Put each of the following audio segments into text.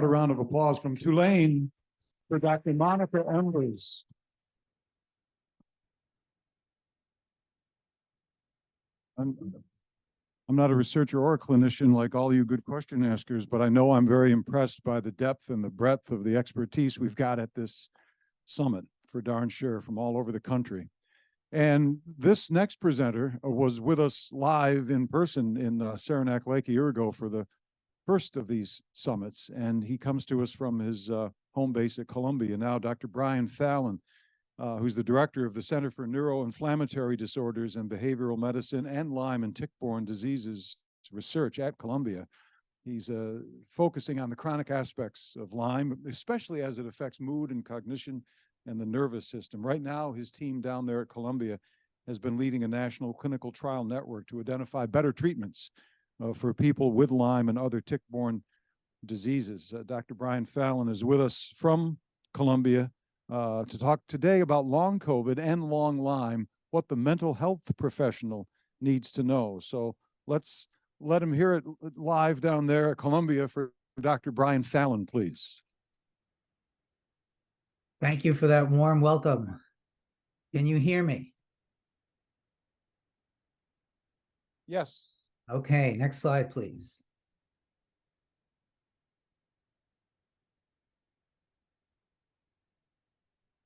A round of applause from Tulane for Dr. Monica Embers. I'm not a researcher or a clinician like all you good question askers, but I know I'm very impressed by the depth and the breadth of the expertise we've got at this summit, for darn sure, from all over the country. And this next presenter was with us live in person in Saranac Lake a year ago for the first of these summits, and he comes to us from his home base at Columbia now. Dr. Brian Fallon, who's the director of the Center for Neuroinflammatory Disorders and Behavioral Medicine and Lyme and Tick-Borne Diseases Research at Columbia. He's focusing on the chronic aspects of Lyme, especially as it affects mood and cognition and the nervous system. Right now, his team down there at Columbia has been leading a national clinical trial network to identify better treatments for people with Lyme and other tick-borne diseases. Dr. Brian Fallon is with us from Columbia to talk today about long COVID and long Lyme, what the mental health professional needs to know. So let's let him hear it live down there at Columbia for Dr. Brian Fallon, please. Thank you for that warm welcome. Can you hear me? Yes. Okay, next slide, please.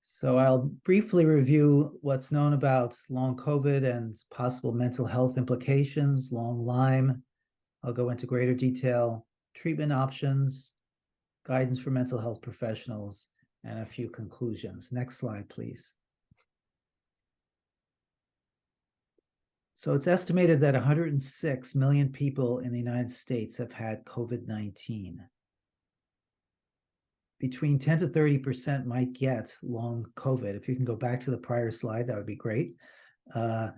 So I'll briefly review what's known about long COVID and possible mental health implications, long Lyme. I'll go into greater detail, treatment options, guidance for mental health professionals, and a few conclusions. Next slide, please. So it's estimated that 106 million people in the United States have had COVID-19. Between 10 to 30% might get long COVID. If you can go back to the prior slide, that would be great. And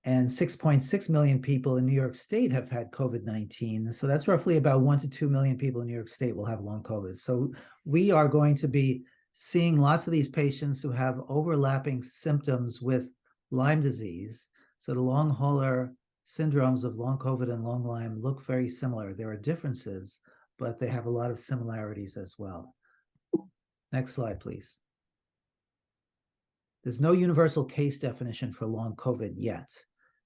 6.6 million people in New York State have had COVID-19. So that's roughly about 1 to 2 million people in New York State will have long COVID. So we are going to be seeing lots of these patients who have overlapping symptoms with Lyme disease. So the long hauler syndromes of long COVID and long Lyme look very similar. There are differences, but they have a lot of similarities as well. Next slide, please. There's no universal case definition for long COVID yet.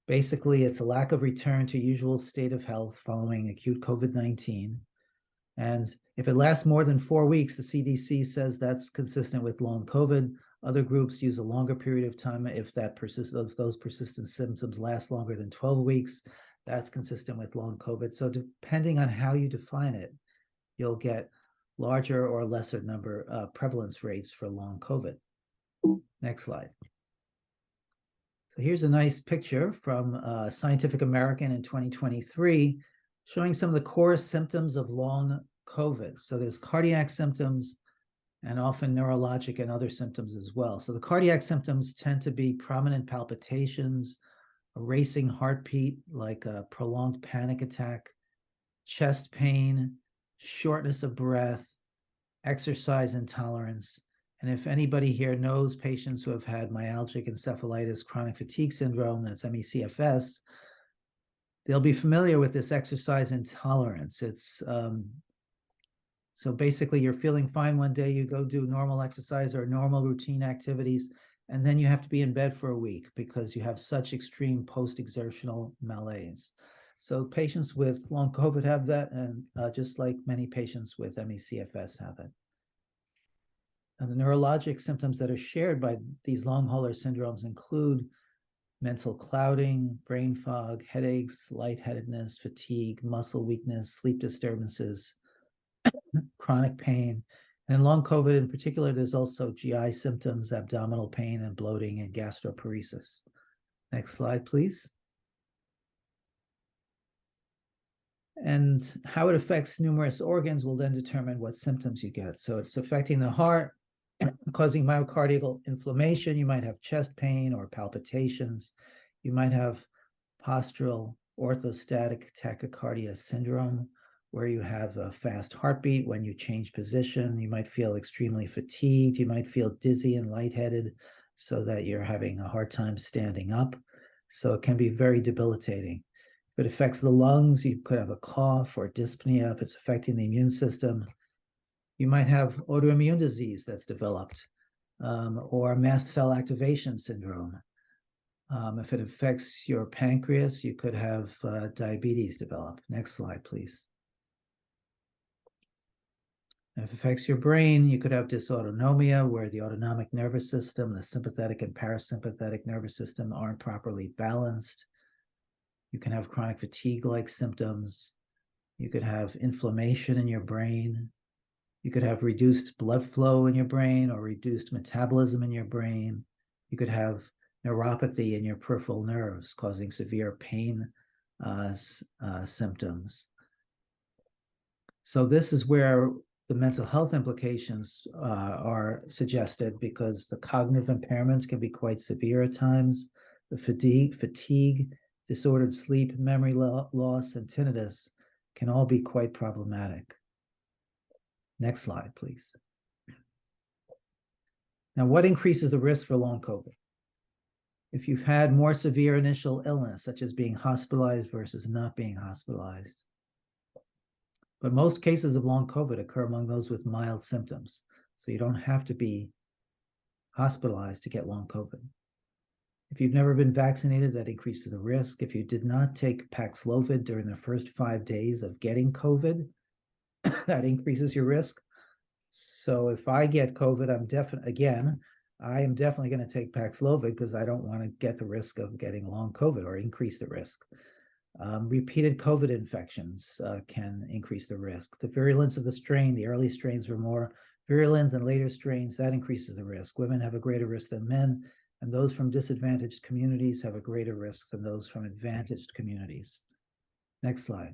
Basically, it's a lack of return to usual state of health following acute COVID-19. And if it lasts more than 4 weeks, the CDC says that's consistent with long COVID. Other groups use a longer period of time if those persistent symptoms last longer than 12 weeks. That's consistent with long COVID. So depending on how you define it, you'll get larger or lesser number prevalence rates for long COVID. Next slide. So here's a nice picture from Scientific American in 2023 showing some of the core symptoms of long COVID. So there's cardiac symptoms and often neurologic and other symptoms as well. So the cardiac symptoms tend to be prominent palpitations, a racing heartbeat like a prolonged panic attack, chest pain, shortness of breath, exercise intolerance. And if anybody here knows patients who have had myalgic encephalitis, chronic fatigue syndrome, that's ME/CFS, they'll be familiar with this exercise intolerance. It's so basically you're feeling fine one day, you go do normal exercise or normal routine activities, and then you have to be in bed for a week because you have such extreme post-exertional malaise. So patients with long COVID have that, and just like many patients with ME/CFS have it. And the neurologic symptoms that are shared by these long hauler syndromes include mental clouding, brain fog, headaches, lightheadedness, fatigue, muscle weakness, sleep disturbances, chronic pain. And in long COVID in particular, there's also GI symptoms, abdominal pain and bloating and gastroparesis. Next slide, please. And how it affects numerous organs will then determine what symptoms you get. So it's affecting the heart, causing myocardial inflammation. You might have chest pain or palpitations. You might have postural orthostatic tachycardia syndrome, where you have a fast heartbeat when you change position. You might feel extremely fatigued. You might feel dizzy and lightheaded so that you're having a hard time standing up. So it can be very debilitating. If it affects the lungs, you could have a cough or dyspnea. If it's affecting the immune system, You might have autoimmune disease that's developed, or mast cell activation syndrome. If it affects your pancreas, you could have diabetes develop. Next slide, please. If it affects your brain, you could have dysautonomia, where the autonomic nervous system, the sympathetic and parasympathetic nervous system aren't properly balanced. You can have chronic fatigue-like symptoms. You could have inflammation in your brain. You could have reduced blood flow in your brain or reduced metabolism in your brain. You could have neuropathy in your peripheral nerves, causing severe pain symptoms. So this is where the mental health implications are suggested, because the cognitive impairments can be quite severe at times. The fatigue, disordered sleep, memory loss, and tinnitus can all be quite problematic. Next slide, please. Now, what increases the risk for long COVID? If you've had more severe initial illness, such as being hospitalized versus not being hospitalized. But most cases of long COVID occur among those with mild symptoms, so you don't have to be hospitalized to get long COVID. If you've never been vaccinated, that increases the risk. If you did not take Paxlovid during the first 5 days of getting COVID, that increases your risk. So if I get COVID, I am definitely going to take Paxlovid, because I don't want to get the risk of getting long COVID or increase the risk. Repeated COVID infections can increase the risk. The virulence of the strain, the early strains were more virulent than later strains, that increases the risk. Women have a greater risk than men, and those from disadvantaged communities have a greater risk than those from advantaged communities. Next slide.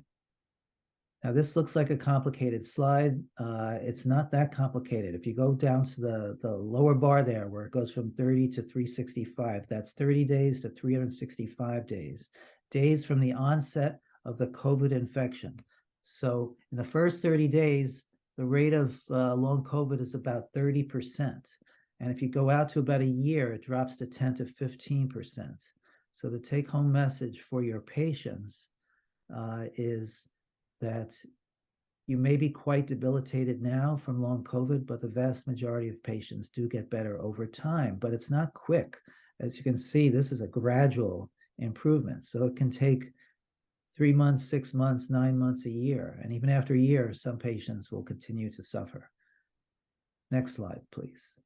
Now, this looks like a complicated slide. It's not that complicated. If you go down to the lower bar there, where it goes from 30 to 365, that's 30 days to 365 days. Days from the onset of the COVID infection. So in the first 30 days, the rate of long COVID is about 30%. And if you go out to about a year, it drops to 10 to 15%. So the take-home message for your patients is that you may be quite debilitated now from long COVID, but the vast majority of patients do get better over time, but it's not quick. As you can see, this is a gradual improvement. So it can take 3 months, 6 months, 9 months, a year. And even after a year, some patients will continue to suffer. Next slide, please.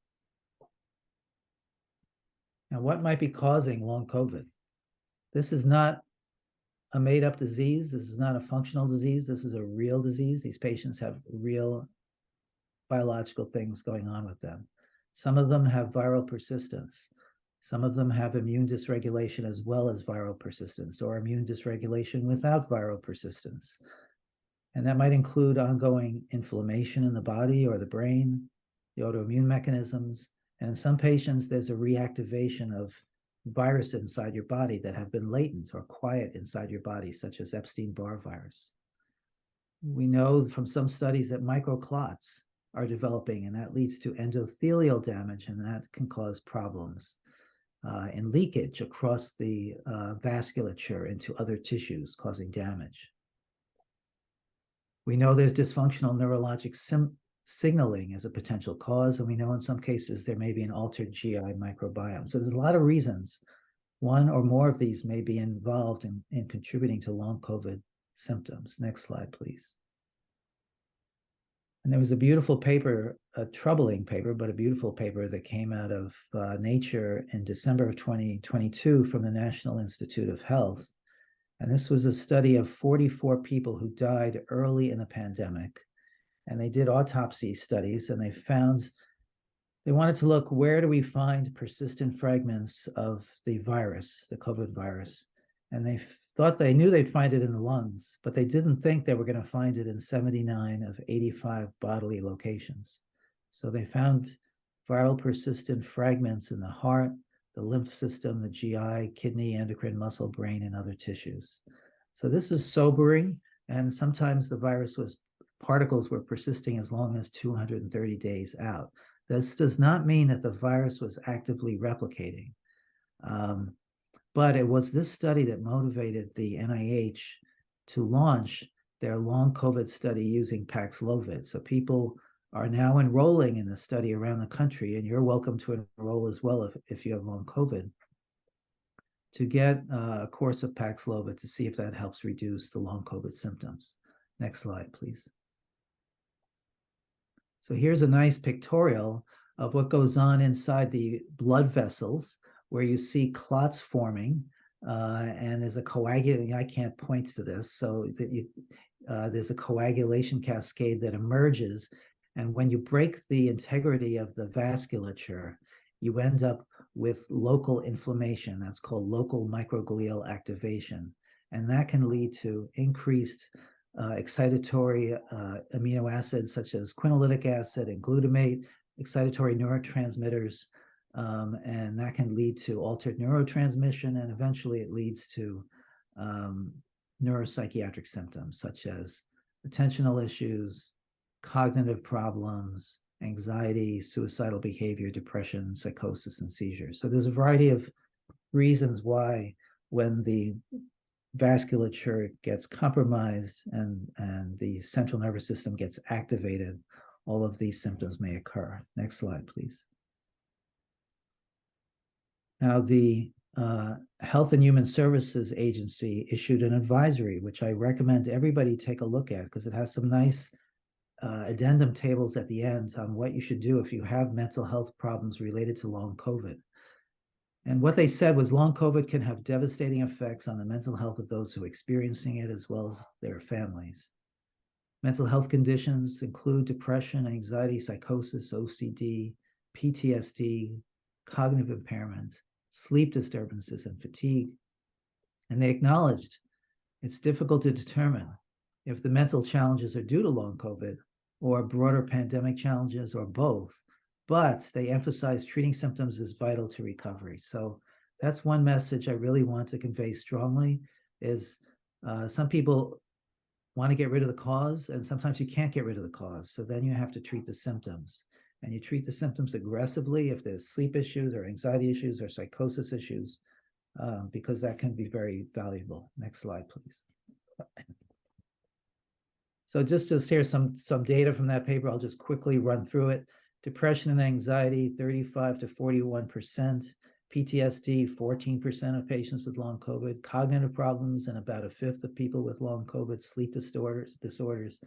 Now, what might be causing long COVID? This is not a made-up disease. This is not a functional disease. This is a real disease. These patients have real biological things going on with them. Some of them have viral persistence. Some of them have immune dysregulation as well as viral persistence, or immune dysregulation without viral persistence. And that might include ongoing inflammation in the body or the brain, the autoimmune mechanisms. And in some patients, there's a reactivation of viruses inside your body that have been latent or quiet inside your body, such as Epstein-Barr virus. We know from some studies that microclots are developing, and that leads to endothelial damage, and that can cause problems. And leakage across the vasculature into other tissues, causing damage. We know there's dysfunctional neurologic signaling as a potential cause, and we know in some cases there may be an altered GI microbiome. So there's a lot of reasons. One or more of these may be involved in contributing to long COVID symptoms. Next slide, please. And there was a beautiful paper, a troubling paper, but a beautiful paper that came out of Nature in December of 2022 from the National Institute of Health. And this was a study of 44 people who died early in the pandemic. And they did autopsy studies, and they wanted to look, where do we find persistent fragments of the virus, the COVID virus? And they knew they'd find it in the lungs, but they didn't think they were going to find it in 79 of 85 bodily locations. So they found viral persistent fragments in the heart, the lymph system, the GI, kidney, endocrine, muscle, brain, and other tissues. So this is sobering, and sometimes the particles were persisting as long as 230 days out. This does not mean that the virus was actively replicating. But it was this study that motivated the NIH to launch their long COVID study using Paxlovid. So people are now enrolling in the study around the country, and you're welcome to enroll as well if you have long COVID, to get a course of Paxlovid to see if that helps reduce the long COVID symptoms. Next slide, please. So here's a nice pictorial of what goes on inside the blood vessels, where you see clots forming, and there's a coagulation. I can't point to this, so that there's a coagulation cascade that emerges, and when you break the integrity of the vasculature, you end up with local inflammation. That's called local microglial activation, and that can lead to increased excitatory amino acids such as quinolytic acid and glutamate, excitatory neurotransmitters, and that can lead to altered neurotransmission, and eventually it leads to neuropsychiatric symptoms such as attentional issues, cognitive problems, anxiety, suicidal behavior, depression, psychosis, and seizures. So there's a variety of reasons why, when the vasculature gets compromised and the central nervous system gets activated, all of these symptoms may occur. Next slide, please. Now, the Health and Human Services Agency issued an advisory, which I recommend everybody take a look at, because it has some nice addendum tables at the end on what you should do if you have mental health problems related to long COVID. And what they said was long COVID can have devastating effects on the mental health of those who are experiencing it, as well as their families. Mental health conditions include depression, anxiety, psychosis, OCD, PTSD, cognitive impairment, sleep disturbances, and fatigue. And they acknowledged it's difficult to determine if the mental challenges are due to long COVID or broader pandemic challenges or both, but they emphasize treating symptoms is vital to recovery. So that's one message I really want to convey strongly, is some people want to get rid of the cause, and sometimes you can't get rid of the cause. So then you have to treat the symptoms, and you treat the symptoms aggressively if there's sleep issues or anxiety issues or psychosis issues, because that can be very valuable. Next slide, please. So just to share some data from that paper, I'll just quickly run through it. Depression and anxiety, 35 to 41%. PTSD, 14% of patients with long COVID. Cognitive problems in about a fifth of people with long COVID. Sleep disorders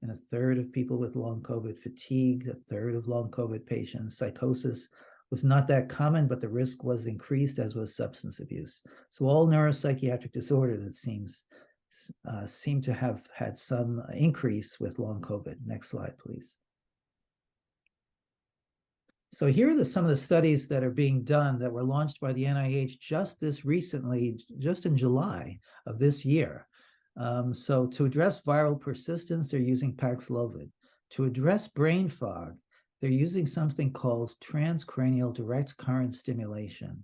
in a third of people with long COVID. Fatigue, a third of long COVID patients. Psychosis was not that common, but the risk was increased, as was substance abuse. So all neuropsychiatric disorders, it seems, seem to have had some increase with long COVID. Next slide, please. So here are some of the studies that are being done that were launched by the NIH just in July of this year. So to address viral persistence, they're using Paxlovid. To address brain fog, they're using something called transcranial direct current stimulation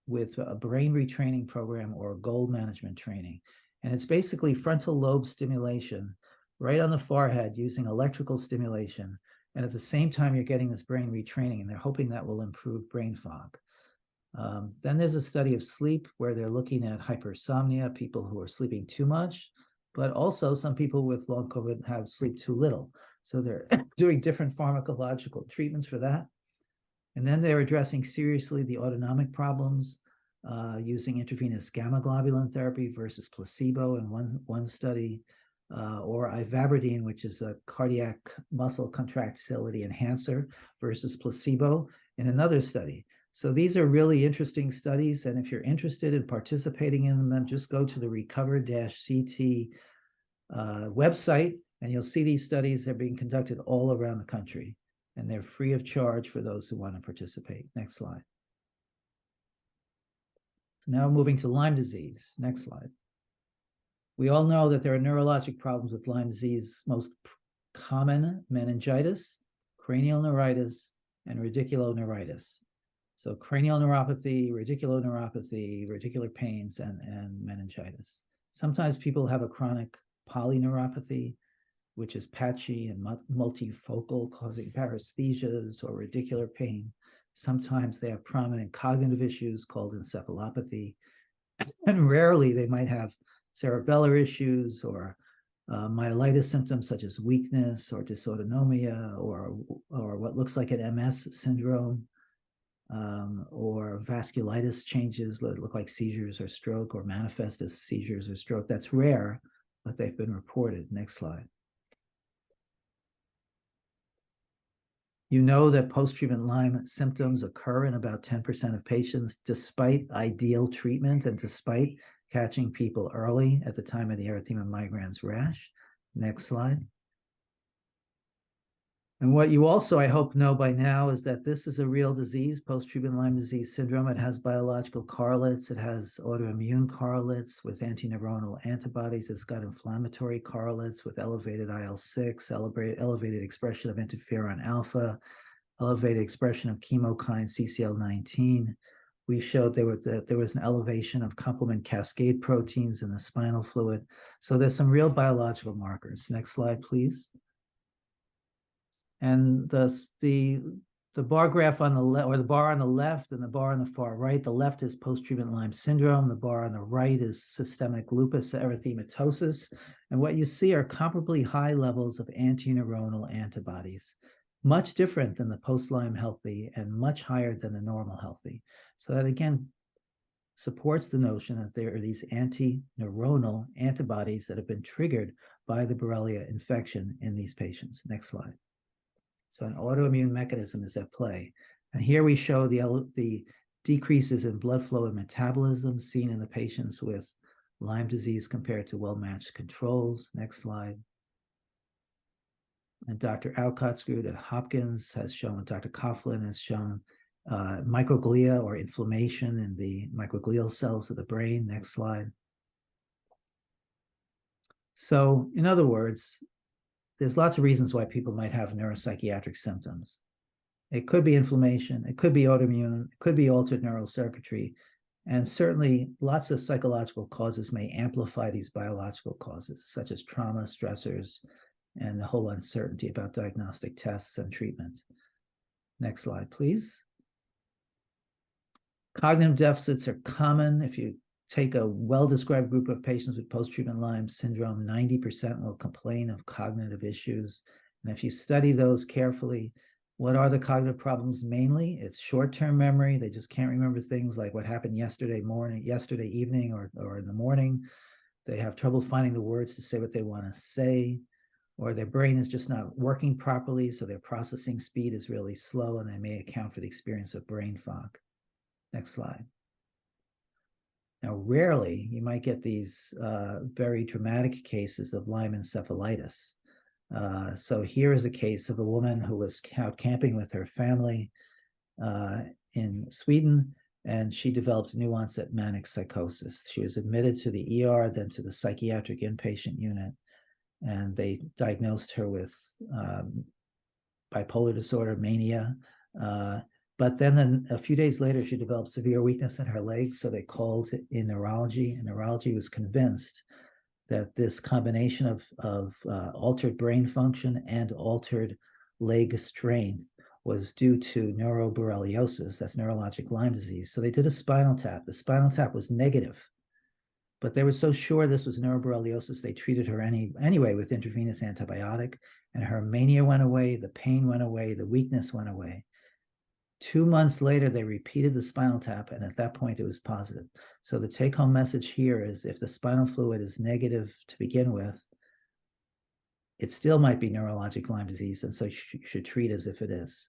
with a brain retraining program or goal management training. And it's basically frontal lobe stimulation right on the forehead using electrical stimulation. And at the same time, you're getting this brain retraining, and they're hoping that will improve brain fog. Then there's a study of sleep where they're looking at hypersomnia, people who are sleeping too much, but also some people with long COVID have sleep too little. So they're doing different pharmacological treatments for that. And then they're addressing seriously the autonomic problems using intravenous gamma globulin therapy versus placebo in one study. Or ivabradine, which is a cardiac muscle contractility enhancer, versus placebo in another study. So these are really interesting studies, and if you're interested in participating in them, just go to the Recover-CT website, and you'll see these studies. They're being conducted all around the country, and they're free of charge for those who want to participate. Next slide. So now moving to Lyme disease. Next slide. We all know that there are neurologic problems with Lyme disease, most common meningitis, cranial neuritis, and radiculoneuritis. So cranial neuropathy, radicular pains, and meningitis. Sometimes people have a chronic polyneuropathy, which is patchy and multifocal, causing paresthesias or radicular pain. Sometimes they have prominent cognitive issues called encephalopathy. And rarely they might have cerebellar issues or myelitis symptoms such as weakness or dysautonomia or what looks like an MS syndrome, or vasculitis changes that look like seizures or stroke or manifest as seizures or stroke. That's rare, but they've been reported. Next slide. You know that post-treatment Lyme symptoms occur in about 10% of patients despite ideal treatment and despite catching people early at the time of the erythema migrans rash. Next slide. And what you also, I hope, know by now is that this is a real disease, post-treatment Lyme disease syndrome. It has biological correlates. It has autoimmune correlates with antineuronal antibodies. It's got inflammatory correlates with elevated IL-6, elevated expression of interferon alpha, elevated expression of chemokine CCL19. We showed that there was an elevation of complement cascade proteins in the spinal fluid. So there's some real biological markers. Next slide, please. And the bar graph on the left, or the bar on the left and the bar on the far right, the left is post-treatment Lyme syndrome. The bar on the right is systemic lupus erythematosus. And what you see are comparably high levels of antineuronal antibodies, much different than the post-Lyme healthy and much higher than the normal healthy. So that again supports the notion that there are these antineuronal antibodies that have been triggered by the Borrelia infection in these patients. Next slide. So an autoimmune mechanism is at play. And here we show the decreases in blood flow and metabolism seen in the patients with Lyme disease compared to well-matched controls. Next slide. And Dr. Alcott's-Groot at Hopkins has shown, Dr. Coughlin has shown microglia or inflammation in the microglial cells of the brain. Next slide. So in other words, there's lots of reasons why people might have neuropsychiatric symptoms. It could be inflammation, it could be autoimmune, it could be altered neural circuitry, and certainly lots of psychological causes may amplify these biological causes, such as trauma, stressors, and the whole uncertainty about diagnostic tests and treatment. Next slide, please. Cognitive deficits are common. If you take a well-described group of patients with post-treatment Lyme syndrome, 90% will complain of cognitive issues. And if you study those carefully, what are the cognitive problems mainly? It's short-term memory. They just can't remember things like what happened yesterday evening, or in the morning. They have trouble finding the words to say what they want to say, or their brain is just not working properly, so their processing speed is really slow, and they may account for the experience of brain fog. Next slide. Now, rarely you might get these very dramatic cases of Lyme encephalitis. So here is a case of a woman who was out camping with her family in Sweden, and she developed new onset manic psychosis. She was admitted to the ER, then to the psychiatric inpatient unit, and they diagnosed her with bipolar disorder, mania. But then a few days later, she developed severe weakness in her legs, so they called in neurology, and neurology was convinced that this combination of altered brain function and altered leg strength was due to neuroborreliosis, that's neurologic Lyme disease. So they did a spinal tap. The spinal tap was negative, but they were so sure this was neuroborreliosis, they treated her anyway with intravenous antibiotic, and her mania went away, the pain went away, the weakness went away. 2 months later, they repeated the spinal tap, and at that point, it was positive. So the take-home message here is if the spinal fluid is negative to begin with, it still might be neurologic Lyme disease, and so you should treat as if it is.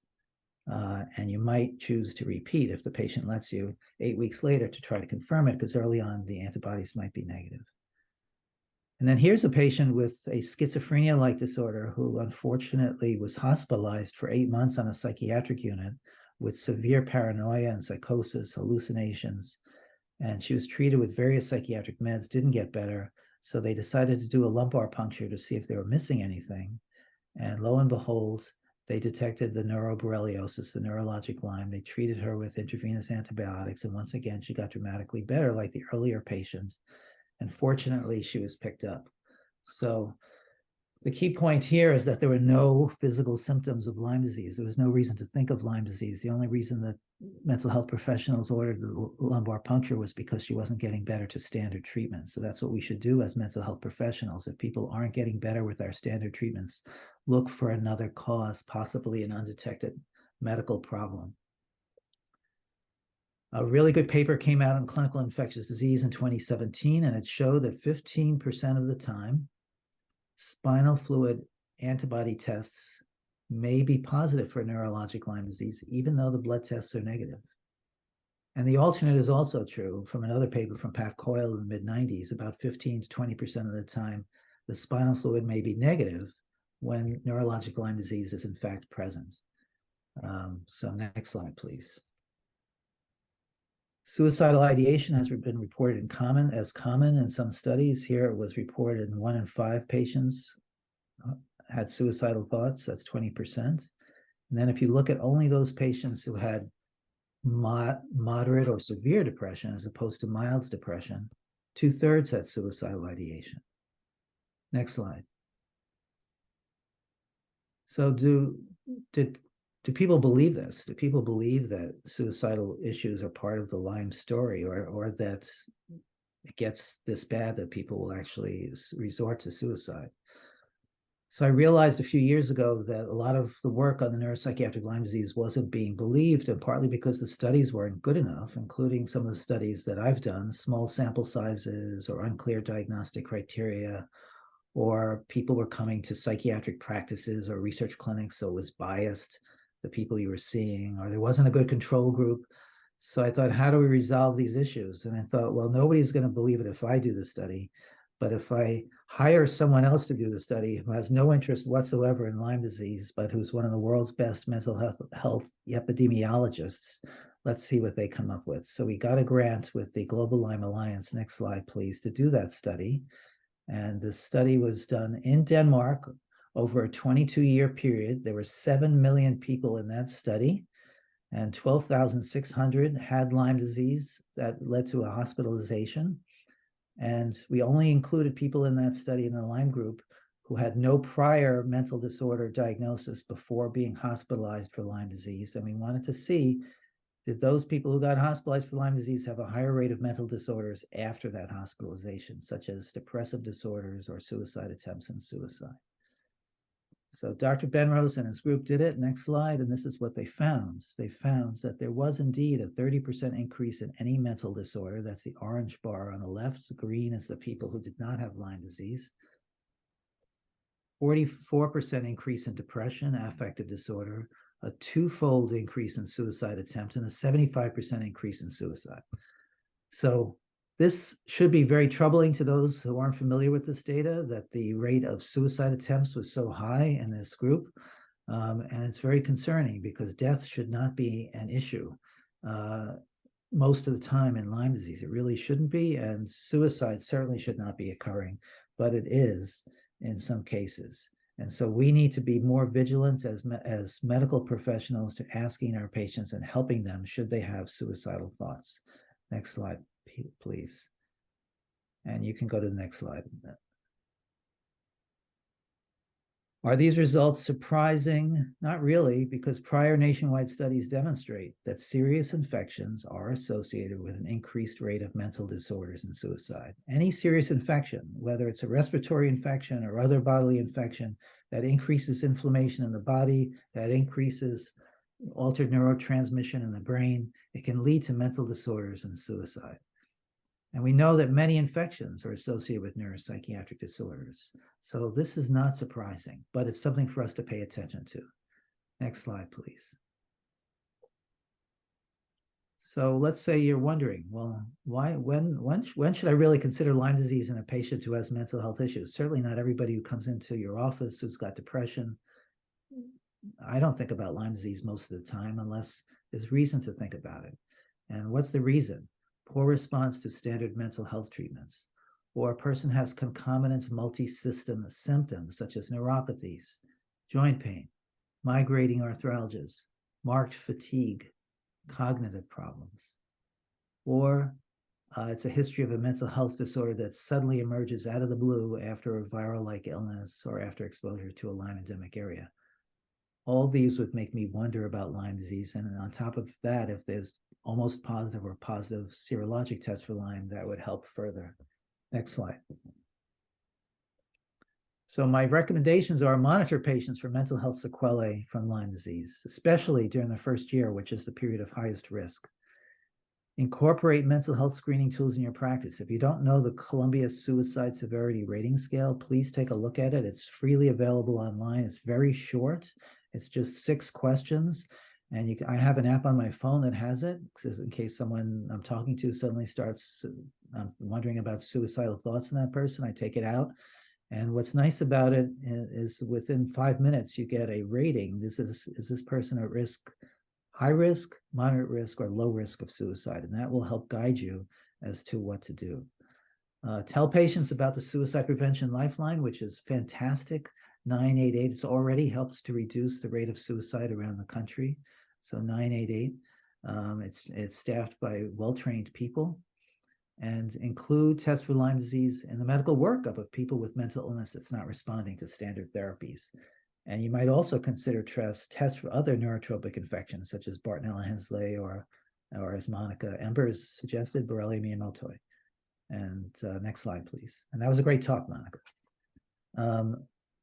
And you might choose to repeat if the patient lets you 8 weeks later to try to confirm it, because early on, the antibodies might be negative. And then here's a patient with a schizophrenia-like disorder who unfortunately was hospitalized for 8 months on a psychiatric unit with severe paranoia and psychosis, hallucinations. And she was treated with various psychiatric meds, didn't get better. So they decided to do a lumbar puncture to see if they were missing anything. And lo and behold, they detected the neuroborreliosis, the neurologic Lyme. They treated her with intravenous antibiotics. And once again, she got dramatically better like the earlier patients. And fortunately, she was picked up. So The key point here is that there were no physical symptoms of Lyme disease. There was no reason to think of Lyme disease. The only reason that mental health professionals ordered the lumbar puncture was because she wasn't getting better to standard treatment. So that's what we should do as mental health professionals. If people aren't getting better with our standard treatments, look for another cause, possibly an undetected medical problem. A really good paper came out in Clinical Infectious Disease in 2017, and it showed that 15% of the time, spinal fluid antibody tests may be positive for neurologic Lyme disease, even though the blood tests are negative. And the alternate is also true from another paper from Pat Coyle in the mid-90s. About 15 to 20% of the time, the spinal fluid may be negative when neurologic Lyme disease is in fact present. So next slide, please. Suicidal ideation has been reported as common in some studies. Here it was reported in 1 in 5 patients had suicidal thoughts. That's 20%. And then if you look at only those patients who had moderate or severe depression as opposed to mild depression, 2/3 had suicidal ideation. Next slide. So do people believe this? Do people believe that suicidal issues are part of the Lyme story, or that it gets this bad that people will actually resort to suicide? So I realized a few years ago that a lot of the work on the neuropsychiatric Lyme disease wasn't being believed, and partly because the studies weren't good enough, including some of the studies that I've done, small sample sizes or unclear diagnostic criteria, or people were coming to psychiatric practices or research clinics, so it was biased, the people you were seeing, or there wasn't a good control group. So I thought, how do we resolve these issues? And I thought, well, nobody's going to believe it if I do the study. But if I hire someone else to do the study who has no interest whatsoever in Lyme disease, but who's one of the world's best mental health epidemiologists, let's see what they come up with. So we got a grant with the Global Lyme Alliance, next slide please, to do that study. And the study was done in Denmark over a 22-year period. There were 7 million people in that study, and 12,600 had Lyme disease that led to a hospitalization. And we only included people in that study in the Lyme group who had no prior mental disorder diagnosis before being hospitalized for Lyme disease. And we wanted to see, did those people who got hospitalized for Lyme disease have a higher rate of mental disorders after that hospitalization, such as depressive disorders or suicide attempts and suicide? So Dr. Benrose and his group did it. Next slide. And this is what they found. They found that there was indeed a 30% increase in any mental disorder. That's the orange bar on the left. The green is the people who did not have Lyme disease. 44% increase in depression, affective disorder, a 2-fold increase in suicide attempt, and a 75% increase in suicide. So this should be very troubling to those who aren't familiar with this data, that the rate of suicide attempts was so high in this group. And it's very concerning because death should not be an issue most of the time in Lyme disease. It really shouldn't be, and suicide certainly should not be occurring, but it is in some cases. And so we need to be more vigilant as medical professionals to asking our patients and helping them should they have suicidal thoughts. Next slide, please. And you can go to the next slide. Are these results surprising? Not really, because prior nationwide studies demonstrate that serious infections are associated with an increased rate of mental disorders and suicide. Any serious infection, whether it's a respiratory infection or other bodily infection, that increases inflammation in the body, that increases altered neurotransmission in the brain, it can lead to mental disorders and suicide. And we know that many infections are associated with neuropsychiatric disorders. So this is not surprising, but it's something for us to pay attention to. Next slide, please. So let's say you're wondering, well, when should I really consider Lyme disease in a patient who has mental health issues? Certainly not everybody who comes into your office who's got depression. I don't think about Lyme disease most of the time unless there's reason to think about it. And what's the reason? Poor response to standard mental health treatments, or a person has concomitant multi-system symptoms such as neuropathies, joint pain, migrating arthralgias, marked fatigue, cognitive problems, or It's a history of a mental health disorder that suddenly emerges out of the blue after a viral-like illness or after exposure to a Lyme endemic area. All these would make me wonder about Lyme disease. And on top of that, if there's almost positive or positive serologic tests for Lyme, that would help further. Next slide. So my recommendations are monitor patients for mental health sequelae from Lyme disease, especially during the first year, which is the period of highest risk. Incorporate mental health screening tools in your practice. If you don't know the Columbia Suicide Severity Rating Scale, please take a look at it. It's freely available online. It's very short. It's just 6 questions. And I have an app on my phone that has it, in case someone I'm talking to suddenly starts wondering about suicidal thoughts in that person. I take it out. And what's nice about it is within 5 minutes, you get a rating. Is this person at risk, high risk, moderate risk, or low risk of suicide? And that will help guide you as to what to do. Tell patients about the Suicide Prevention Lifeline, which is fantastic. 988, it's already helps to reduce the rate of suicide around the country. So 988, it's staffed by well-trained people, and include tests for Lyme disease in the medical workup of people with mental illness that's not responding to standard therapies. And you might also consider tests for other neurotropic infections, such as Bartonella Hensley or as Monica Embers suggested, Borrelia miyamotoi. And next slide, please. And that was a great talk, Monica.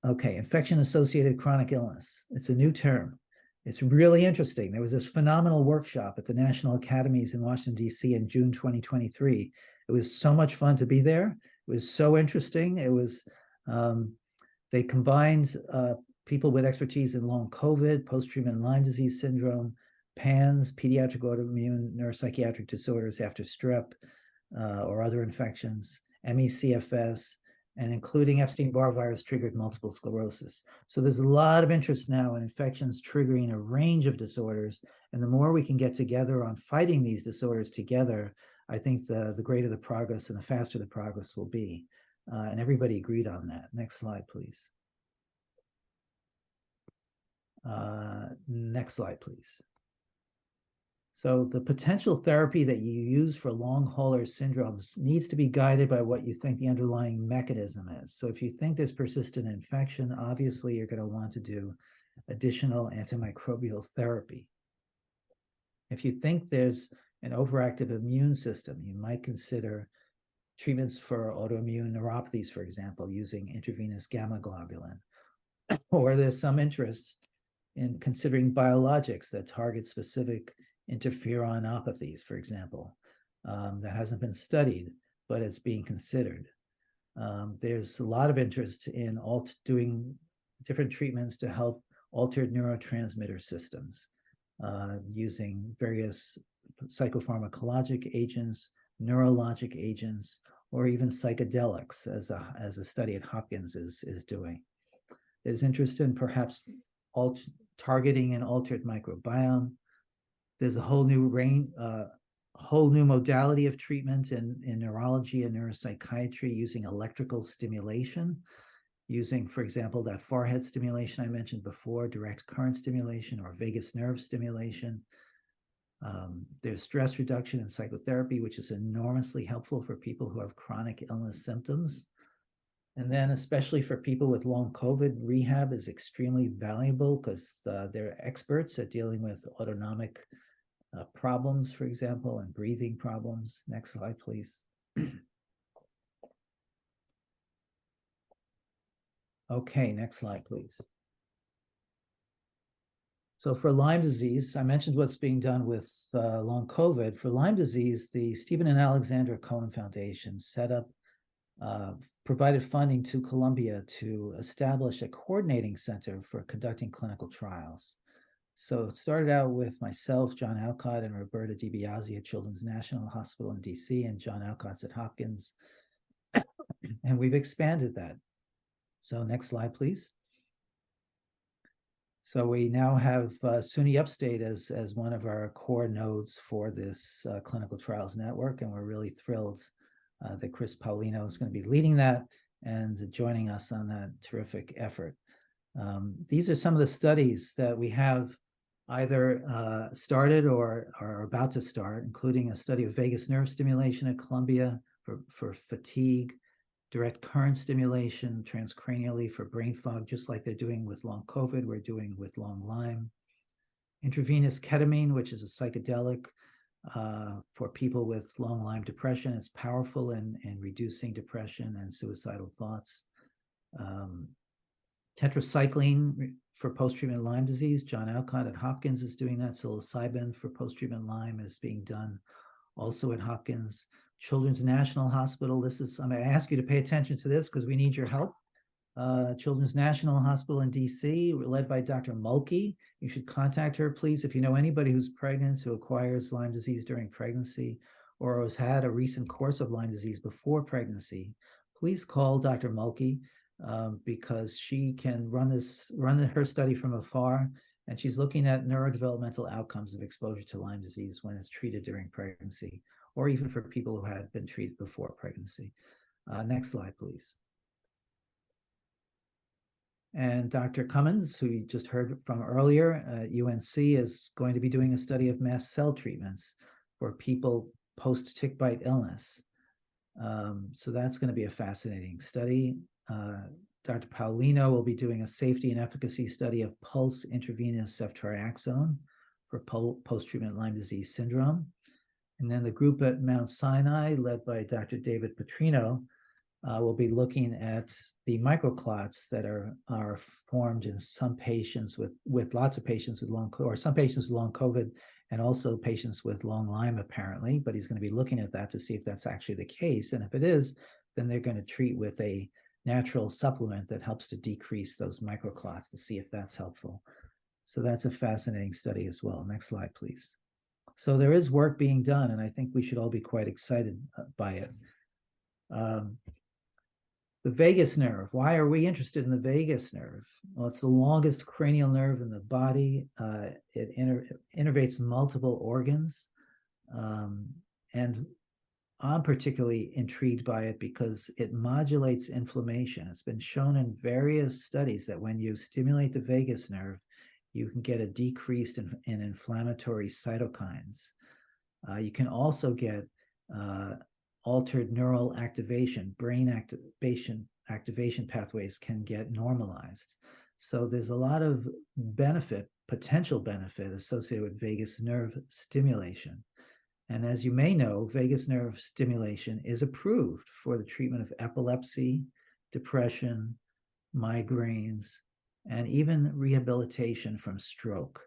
Okay, infection-associated chronic illness. It's a new term. It's really interesting. There was this phenomenal workshop at the National Academies in Washington, D.C. in June 2023. It was so much fun to be there. It was so interesting. It was, they combined people with expertise in long COVID, post-treatment Lyme disease syndrome, PANS, pediatric autoimmune neuropsychiatric disorders after strep or other infections, ME/CFS, and including Epstein-Barr virus triggered multiple sclerosis. So there's a lot of interest now in infections triggering a range of disorders. And the more we can get together on fighting these disorders together, I think the greater the progress and the faster the progress will be. And everybody agreed on that. Next slide, please. Next slide, please. So the potential therapy that you use for long hauler syndromes needs to be guided by what you think the underlying mechanism is. So if you think there's persistent infection, obviously you're going to want to do additional antimicrobial therapy. If you think there's an overactive immune system, you might consider treatments for autoimmune neuropathies, for example, using intravenous gamma globulin. Or there's some interest in considering biologics that target specific interferonopathies, for example, that hasn't been studied, but it's being considered. There's a lot of interest in doing different treatments to help altered neurotransmitter systems using various psychopharmacologic agents, neurologic agents, or even psychedelics, as a study at Hopkins is doing. There's interest in perhaps targeting an altered microbiome. There's a whole new modality of treatment in neurology and neuropsychiatry using electrical stimulation, using, for example, that forehead stimulation I mentioned before, direct current stimulation or vagus nerve stimulation. There's stress reduction and psychotherapy, which is enormously helpful for people who have chronic illness symptoms. And then especially for people with long COVID, rehab is extremely valuable because they're experts at dealing with autonomic problems, for example, and breathing problems. Next slide, please. Okay, next slide, please. So for Lyme disease, I mentioned what's being done with long COVID. For Lyme disease, the Stephen and Alexandra Cohen Foundation set up provided funding to Columbia to establish a coordinating center for conducting clinical trials. So it started out with myself, John Alcott, and Roberta DiBiase at Children's National Hospital in DC, and John Alcott's at Hopkins. And we've expanded that. So next slide, please. So we now have SUNY Upstate as one of our core nodes for this clinical trials network, and we're really thrilled that Chris Paulino is going to be leading that and joining us on that terrific effort. These are some of the studies that we have either started or are about to start, including a study of vagus nerve stimulation at Columbia for fatigue, direct current stimulation transcranially for brain fog, just like they're doing with long COVID, we're doing with long Lyme. Intravenous ketamine, which is a psychedelic for people with long Lyme depression. It's powerful in reducing depression and suicidal thoughts. Tetracycline for post-treatment Lyme disease. John Alcott at Hopkins is doing that. Psilocybin for post-treatment Lyme is being done also at Hopkins. Children's National Hospital. This is, I'm going to ask you to pay attention to this because we need your help. Children's National Hospital in DC, led by Dr. Mulkey. You should contact her, please, if you know anybody who's pregnant who acquires Lyme disease during pregnancy or has had a recent course of Lyme disease before pregnancy. Please call Dr. Mulkey because she can run her study from afar, and she's looking at neurodevelopmental outcomes of exposure to Lyme disease when it's treated during pregnancy, or even for people who had been treated before pregnancy. Next slide, please. And Dr. Cummins, who you just heard from earlier at UNC, is going to be doing a study of mast cell treatments for people post-tick bite illness. So that's going to be a fascinating study. Dr. Paulino will be doing a safety and efficacy study of pulse intravenous ceftriaxone for post-treatment Lyme disease syndrome. And then the group at Mount Sinai, led by Dr. David Petrino, will be looking at the microclots that are formed in some patients with lots of patients with long, or some patients with long COVID, and also patients with long Lyme apparently, but he's going to be looking at that to see if that's actually the case. And if it is, then they're going to treat with a natural supplement that helps to decrease those microclots to see if that's helpful. So that's a fascinating study as well. Next slide, please. So there is work being done, and I think we should all be quite excited by it. The vagus nerve. Why are we interested in the vagus nerve? Well, it's the longest cranial nerve in the body. It innervates multiple organs. And I'm particularly intrigued by it because it modulates inflammation. It's been shown in various studies that when you stimulate the vagus nerve, you can get a decrease in inflammatory cytokines. You can also get altered neural activation, brain activation pathways can get normalized. So there's a lot of benefit, potential benefit associated with vagus nerve stimulation. And as you may know, vagus nerve stimulation is approved for the treatment of epilepsy, depression, migraines, and even rehabilitation from stroke,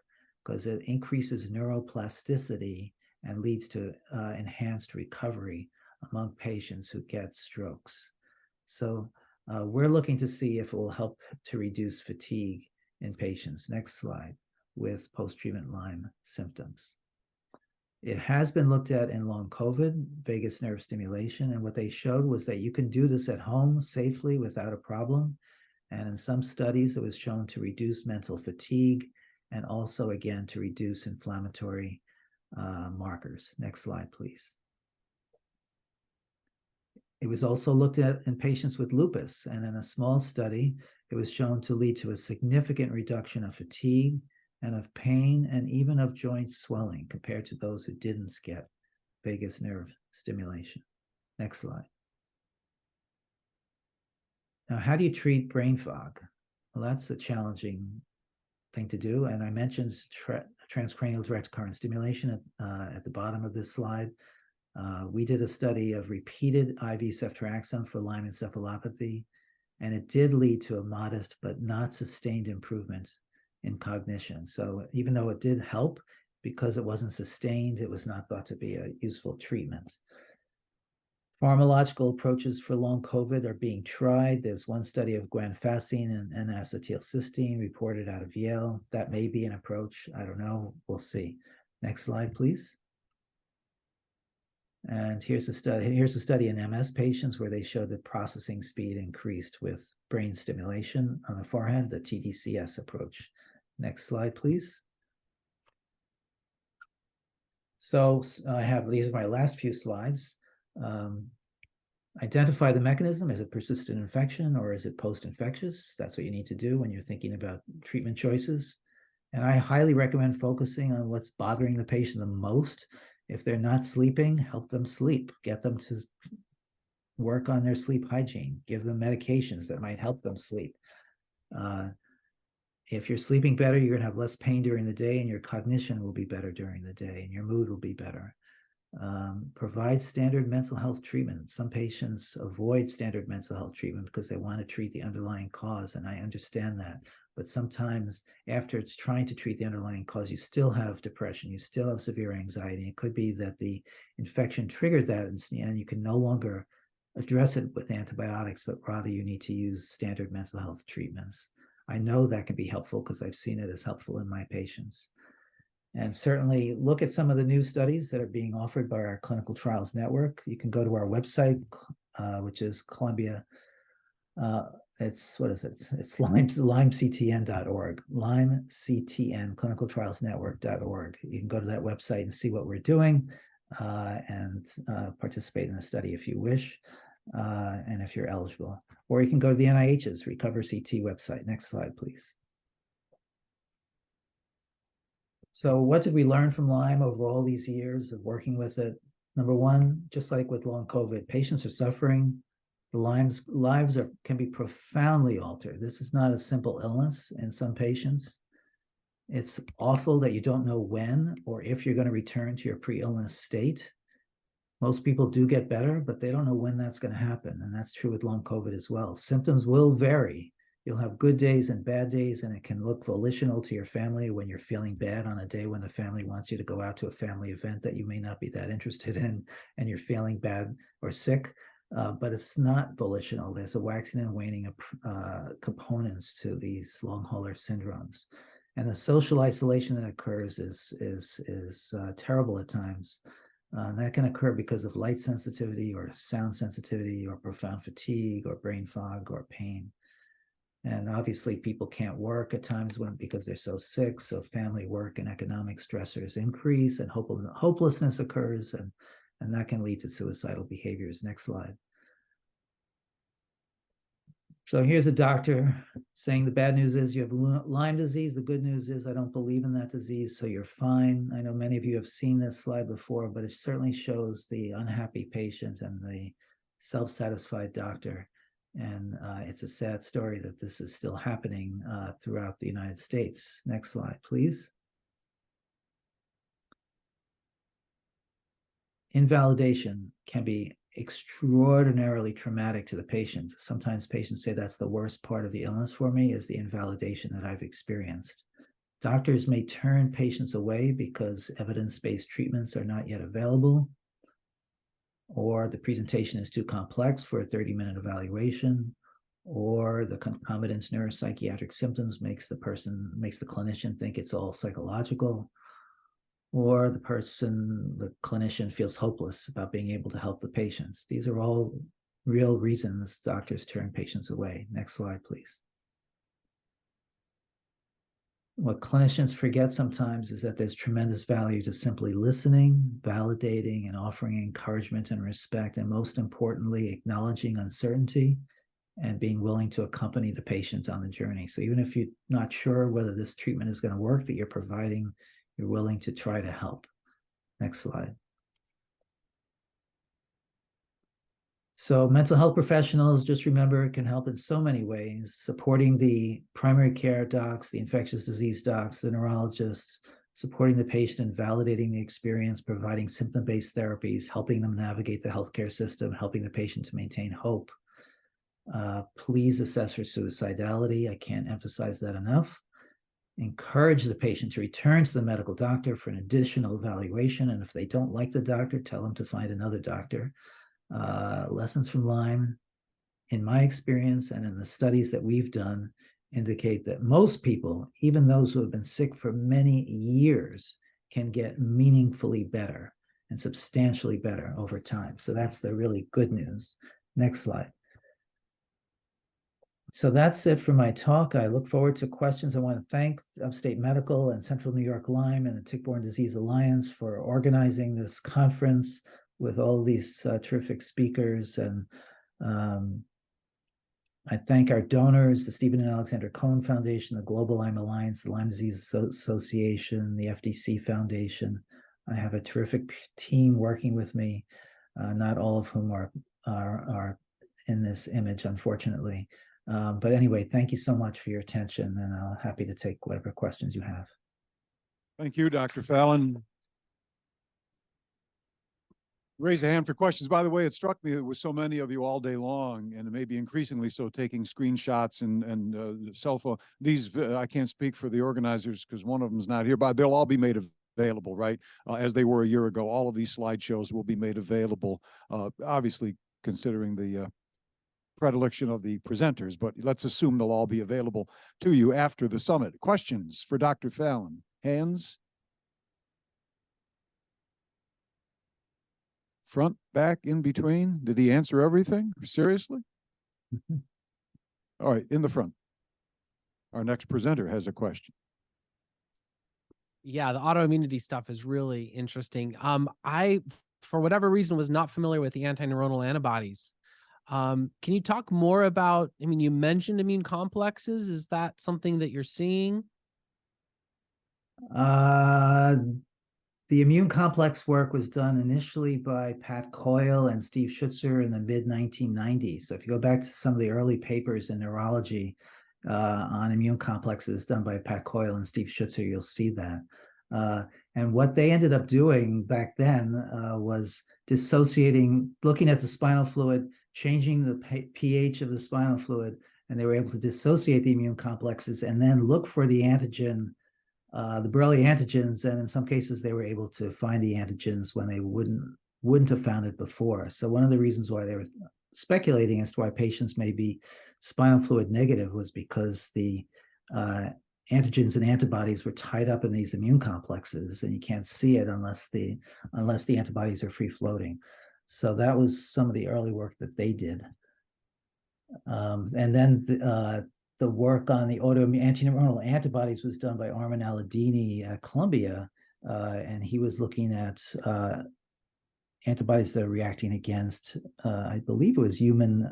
because it increases neuroplasticity and leads to enhanced recovery among patients who get strokes. So we're looking to see if it will help to reduce fatigue in patients. Next slide, with post-treatment Lyme symptoms. It has been looked at in long COVID, vagus nerve stimulation, and what they showed was that you can do this at home safely without a problem. And in some studies, it was shown to reduce mental fatigue and also, again, to reduce inflammatory markers. Next slide, please. It was also looked at in patients with lupus, and in a small study, it was shown to lead to a significant reduction of fatigue and of pain and even of joint swelling compared to those who didn't get vagus nerve stimulation. Next slide. Now, how do you treat brain fog? Well, that's a challenging thing to do, and I mentioned transcranial direct current stimulation at the bottom of this slide. We did a study of repeated IV ceftriaxone for Lyme encephalopathy, and it did lead to a modest but not sustained improvement in cognition. So even though it did help, because it wasn't sustained, it was not thought to be a useful treatment. Pharmacological approaches for long COVID are being tried. There's one study of guanfacine and N-acetylcysteine reported out of Yale. That may be an approach. I don't know. We'll see. Next slide, please. And here's a study in MS patients where they showed that processing speed increased with brain stimulation on the forehead, the TDCS approach. Next slide, please. So these are my last few slides. Identify the mechanism. Is it persistent infection or is it post-infectious? That's what you need to do when you're thinking about treatment choices. And I highly recommend focusing on what's bothering the patient the most. If they're not sleeping, help them sleep. Get them to work on their sleep hygiene. Give them medications that might help them sleep. If you're sleeping better, you're going to have less pain during the day, and your cognition will be better during the day, and your mood will be better. Provide standard mental health treatment. Some patients avoid standard mental health treatment because they want to treat the underlying cause, and I understand that. But sometimes after it's trying to treat the underlying cause, you still have depression, you still have severe anxiety. It could be that the infection triggered that, and you can no longer address it with antibiotics, but rather you need to use standard mental health treatments. I know that can be helpful because I've seen it as helpful in my patients. And certainly look at some of the new studies that are being offered by our clinical trials network. You can go to our website, which is Columbia. It's limectn.org, limectn, clinicaltrialsnetwork.org. You can go to that website and see what we're doing and participate in the study if you wish, and if you're eligible. Or you can go to the NIH's Recover CT website. Next slide, please. So what did we learn from Lyme over all these years of working with it? Number one, just like with long COVID, patients are suffering. The Lyme's lives can be profoundly altered. This is not a simple illness in some patients. It's awful that you don't know when or if you're going to return to your pre-illness state. Most people do get better, but they don't know when that's going to happen. And that's true with long COVID as well. Symptoms will vary. You'll have good days and bad days, and it can look volitional to your family when you're feeling bad on a day when the family wants you to go out to a family event that you may not be that interested in, and you're feeling bad or sick, but it's not volitional. There's a waxing and waning of components to these long hauler syndromes. And the social isolation that occurs is terrible at times. That can occur because of light sensitivity or sound sensitivity or profound fatigue or brain fog or pain. And obviously people can't work at times because they're so sick. So family, work, and economic stressors increase, and hopelessness occurs, and that can lead to suicidal behaviors. Next slide. So here's a doctor saying the bad news is you have Lyme disease. The good news is I don't believe in that disease, so you're fine. I know many of you have seen this slide before, but it certainly shows the unhappy patient and the self-satisfied doctor. And it's a sad story that this is still happening throughout the United States. Next slide, please. Invalidation can be extraordinarily traumatic to the patient. Sometimes patients say that's the worst part of the illness for me, is the invalidation that I've experienced. Doctors may turn patients away because evidence-based treatments are not yet available, or the presentation is too complex for a 30-minute evaluation, or the concomitant neuropsychiatric symptoms makes the clinician think it's all psychological, or the clinician feels hopeless about being able to help the patients. These are all real reasons doctors turn patients away. Next slide, please. What clinicians forget sometimes is that there's tremendous value to simply listening, validating, and offering encouragement and respect, and most importantly, acknowledging uncertainty and being willing to accompany the patient on the journey. So even if you're not sure whether this treatment is going to work that you're willing to try to help. Next slide. So mental health professionals, just remember, it can help in so many ways, supporting the primary care docs, the infectious disease docs, the neurologists, supporting the patient and validating the experience, providing symptom-based therapies, helping them navigate the healthcare system, helping the patient to maintain hope. Please assess for suicidality. I can't emphasize that enough. Encourage the patient to return to the medical doctor for an additional evaluation. And if they don't like the doctor, tell them to find another doctor. Lessons from Lyme, in my experience and in the studies that we've done, indicate that most people, even those who have been sick for many years, can get meaningfully better and substantially better over time. So that's the really good news. Next slide. So that's it for my talk. I look forward to questions. I want to thank Upstate Medical and Central New York Lyme and the Tick-Borne Disease Alliance for organizing this conference with all these terrific speakers. And I thank our donors, the Stephen and Alexander Cohen Foundation, the Global Lyme Alliance, the Lyme Disease Association, the FDC Foundation. I have a terrific team working with me, not all of whom are in this image, unfortunately. But anyway, thank you so much for your attention, and I'm happy to take whatever questions you have. Thank you, Dr. Fallon. Raise a hand for questions. By the way, it struck me that with so many of you all day long, and maybe increasingly so, taking screenshots and cell phone. These I can't speak for the organizers because one of them is not here, but they'll all be made available, right? As they were a year ago. All of these slideshows will be made available, obviously considering the predilection of the presenters, but let's assume they'll all be available to you after the summit. Questions for Dr. Fallon? Hands? Front, back, in between? Did he answer everything? Seriously? All right, in the front. Our next presenter has a question. Yeah, the autoimmunity stuff is really interesting. I, for whatever reason, was not familiar with the anti-neuronal antibodies. Can you talk more about, I mean, you mentioned immune complexes. Is that something that you're seeing? The immune complex work was done initially by Pat Coyle and Steve Schutzer in the mid-1990s. So if you go back to some of the early papers in neurology on immune complexes done by Pat Coyle and Steve Schutzer, you'll see that. And what they ended up doing back then was dissociating, looking at the spinal fluid, changing the pH of the spinal fluid, and they were able to dissociate the immune complexes and then look for the antigen, the Borrelia antigens, and in some cases they were able to find the antigens when they wouldn't have found it before. So one of the reasons why they were speculating as to why patients may be spinal fluid negative was because the antigens and antibodies were tied up in these immune complexes, and you can't see it unless the antibodies are free floating. So that was some of the early work that they did. And then the work on the autoimmune anti-neuronal antibodies was done by Armin Aladini at Columbia, and he was looking at antibodies that are reacting against, I believe it was human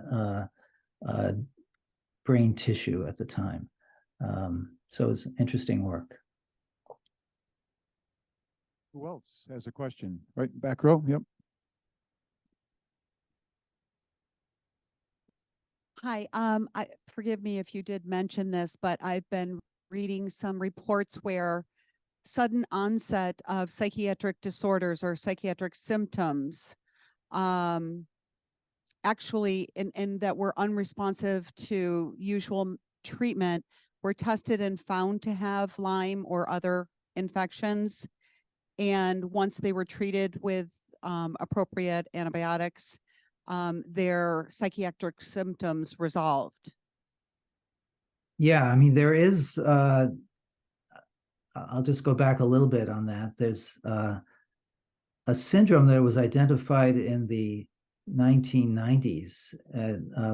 brain tissue at the time. So it was interesting work. Who else has a question? Right, back row, yep. Hi, forgive me if you did mention this, but I've been reading some reports where sudden onset of psychiatric disorders or psychiatric symptoms actually, and that were unresponsive to usual treatment, were tested and found to have Lyme or other infections. And once they were treated with appropriate antibiotics, their psychiatric symptoms resolved. Yeah, I mean, there is, I'll just go back a little bit on that. There's a syndrome that was identified in the 1990s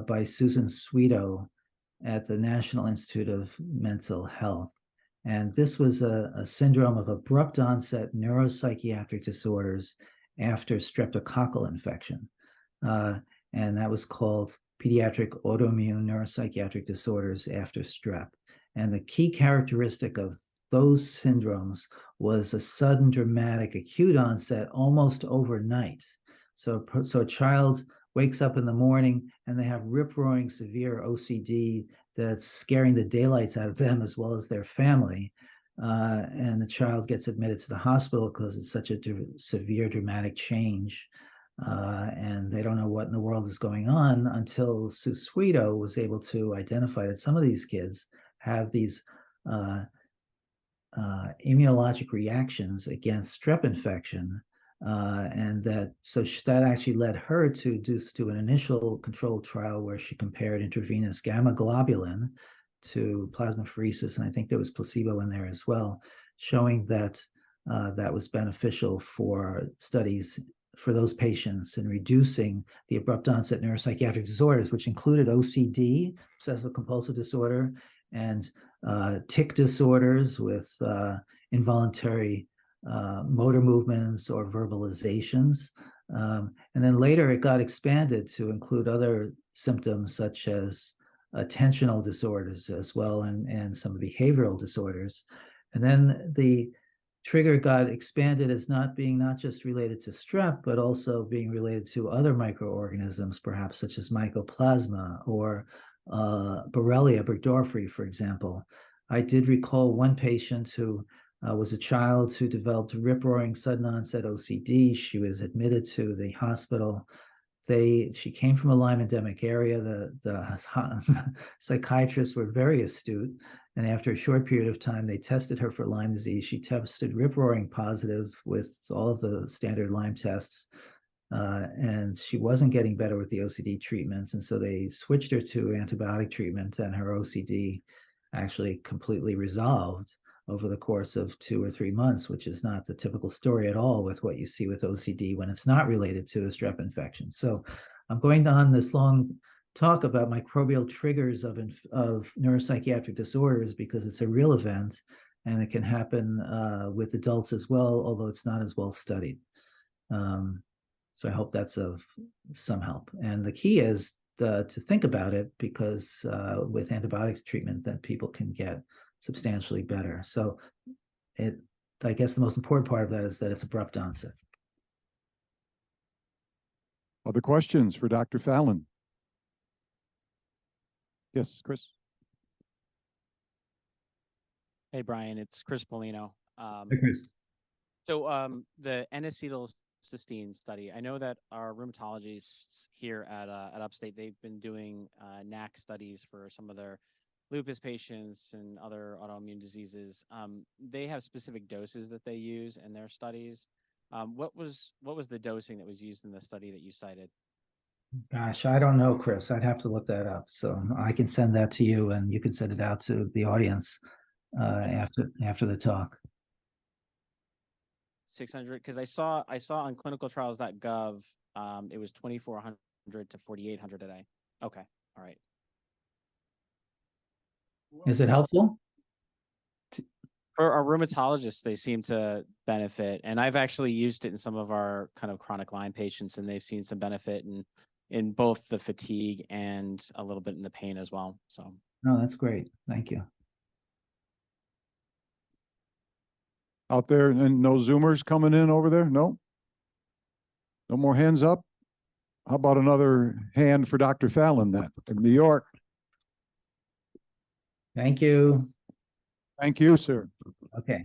by Susan Sweeto at the National Institute of Mental Health. And this was a syndrome of abrupt onset neuropsychiatric disorders after streptococcal infection. And that was called pediatric autoimmune neuropsychiatric disorders after strep. And the key characteristic of those syndromes was a sudden dramatic acute onset almost overnight. So a child wakes up in the morning and they have rip-roaring severe OCD that's scaring the daylights out of them as well as their family. And the child gets admitted to the hospital because it's such a severe dramatic change. And they don't know what in the world is going on until Sue Sweeto was able to identify that some of these kids have these immunologic reactions against strep infection. And that actually led her to do an initial controlled trial where she compared intravenous gamma globulin to plasmapheresis, and I think there was placebo in there as well, showing that that was beneficial for studies for those patients in reducing the abrupt onset neuropsychiatric disorders, which included OCD, obsessive compulsive disorder, and tic disorders with involuntary motor movements or verbalizations. And then later it got expanded to include other symptoms such as attentional disorders as well, and some behavioral disorders. And then the trigger got expanded as not just related to strep, but also being related to other microorganisms, perhaps such as mycoplasma or Borrelia burgdorferi, for example. I did recall one patient who was a child who developed rip-roaring sudden onset OCD. She was admitted to the hospital. She came from a Lyme endemic area. The psychiatrists were very astute. And after a short period of time, they tested her for Lyme disease. She tested rip-roaring positive with all of the standard Lyme tests. And she wasn't getting better with the OCD treatments. And so they switched her to antibiotic treatment, and her OCD actually completely resolved over the course of 2 or 3 months, which is not the typical story at all with what you see with OCD when it's not related to a strep infection. So I'm going on this long talk about microbial triggers of neuropsychiatric disorders because it's a real event, and it can happen with adults as well, although it's not as well studied. So I hope that's of some help. And the key is to think about it, because with antibiotics treatment, then people can get substantially better. So I guess the most important part of that is that it's abrupt onset. Other questions for Dr. Fallon? Yes, Chris. Hey, Brian, it's Chris Polino. Hey, Chris. So the N-acetylcysteine study, I know that our rheumatologists here at Upstate, they've been doing NAC studies for some of their lupus patients and other autoimmune diseases. They have specific doses that they use in their studies. What was the dosing that was used in the study that you cited? Gosh, I don't know, Chris. I'd have to look that up. So I can send that to you, and you can send it out to the audience after the talk. 600, because I saw on clinicaltrials.gov, it was 2,400 to 4,800 a day. Okay, all right. Is it helpful? For our rheumatologists, they seem to benefit, and I've actually used it in some of our kind of chronic Lyme patients, and they've seen some benefit in both the fatigue and a little bit in the pain as well. So, No, that's great. Thank you. Out there, and no Zoomers coming in over there? No? No more hands up? How about another hand for Dr. Fallon then, in New York? Thank you. Thank you, sir. Okay.